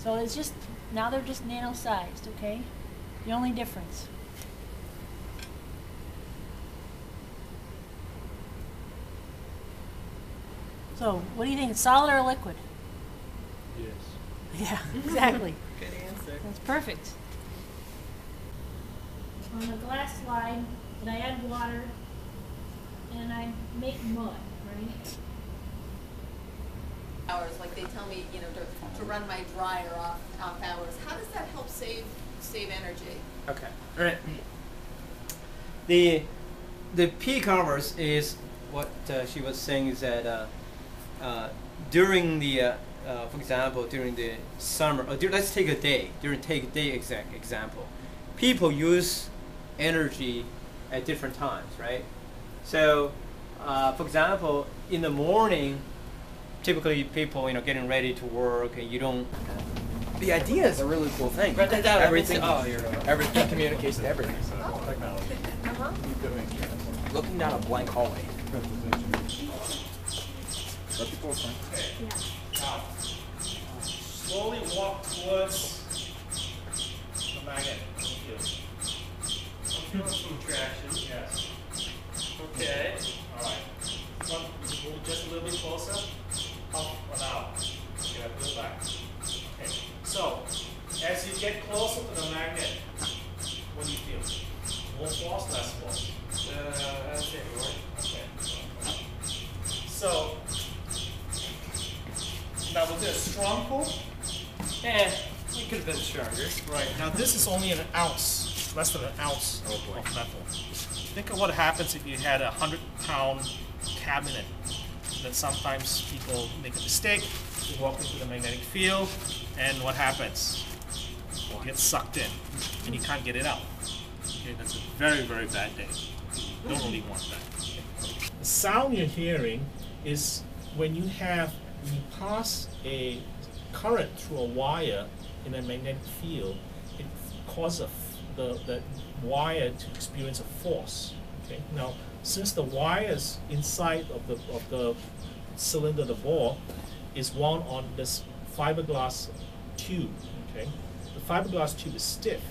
So it's just, now they're just nano-sized, okay? The only difference. So, what do you think? It's solid or liquid? Yes. Yeah, exactly. Good answer. That's perfect. On the glass slide, and I add water, and I make mud, right? Hours, like they tell me, you know, to run my dryer off hours. How does that help save energy? Okay. All right. The peak hours is what she was saying is that during the for example, during the summer, let's take a day. Take a day example. People use energy at different times, right? So, for example, in the morning, typically people, getting ready to work, and you don't. The idea is a really cool thing. Write that down. Everything, You're everything communicates to everything. Technology. Looking down a blank hallway. Yeah. Now, slowly walk towards the magnet. Feel some traction, yes. Okay, alright. Move just a little bit closer. Up or down. Okay, pull back. Okay, so, as you get closer to the magnet, what do you feel? More force, less force? That's it, right? Okay. So, now was it a strong pull? it could have been stronger. Right. Now this is only an ounce, less than an ounce of metal. Think of what happens if you had a 100-pound cabinet. That sometimes people make a mistake, they walk into the magnetic field, and what happens? It gets sucked in, and you can't get it out. Okay, that's a very, very bad day. You don't really want that. The sound you're hearing is when you pass a current through a wire in a magnetic field, it causes the wire to experience a force. Okay. Now, since the wires inside of the cylinder, the ball, is wound on this fiberglass tube. Okay. The fiberglass tube is stiff,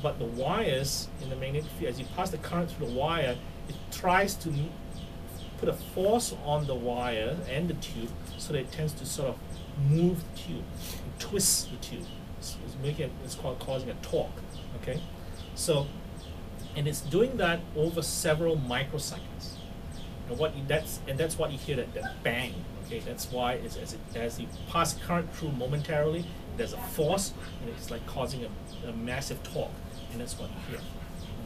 but the wires in the magnetic field, as you pass the current through the wire, it tries to put a force on the wire and the tube so that it tends to sort of move the tube and twist the tube. It's called causing a torque. Okay, so and it's doing that over several microseconds. And that's what you hear, that bang. Okay, that's why as you pass current through momentarily, there's a force and it's like causing a massive torque, and that's what you hear.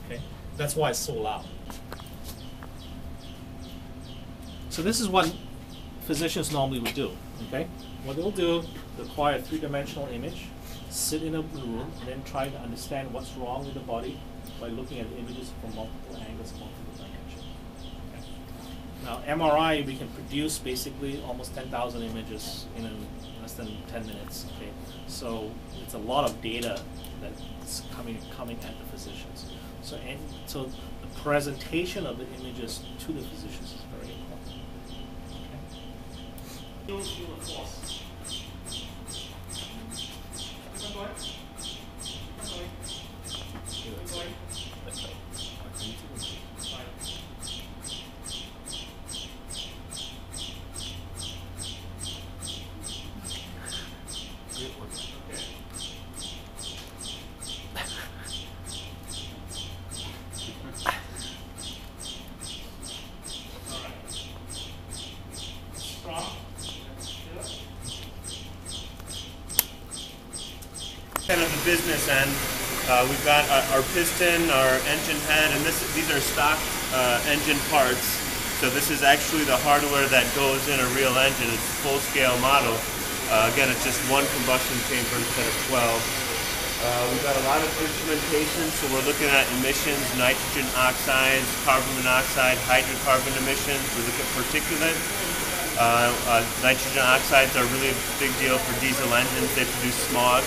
Okay, that's why it's so loud. So this is what physicians normally would do. Okay, what they'll do, they'll acquire a three-dimensional image, sit in a room, and then try to understand what's wrong with the body by looking at images from multiple angles, multiple dimensions. Okay. Now, MRI, we can produce basically almost 10,000 images in less than 10 minutes. Okay, so it's a lot of data that's coming at the physicians. So the presentation of the images to the physicians is very important. Okay. Feel the force. Keep on going. Keep on going. Keep on going. Fine. Okay. Kind of the business end, we've got our piston, our engine head, and these are stock engine parts. So this is actually the hardware that goes in a real engine. It's a full-scale model. Again, it's just one combustion chamber instead of 12. We've got a lot of instrumentation, so we're looking at emissions, nitrogen oxides, carbon monoxide, hydrocarbon emissions. We look at particulate. Nitrogen oxides are really a big deal for diesel engines. They produce smog.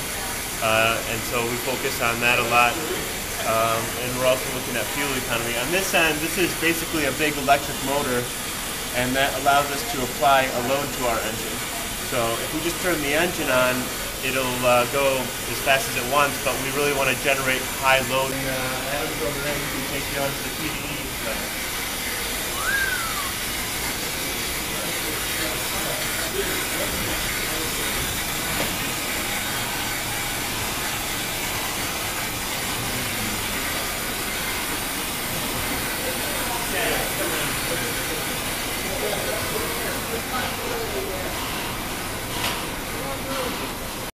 And so we focus on that a lot, and we're also looking at fuel economy. On this end, this is basically a big electric motor, and that allows us to apply a load to our engine. So if we just turn the engine on, it'll go as fast as it wants, but we really want to generate high load. Adam's over there, you can take you onto the PDE.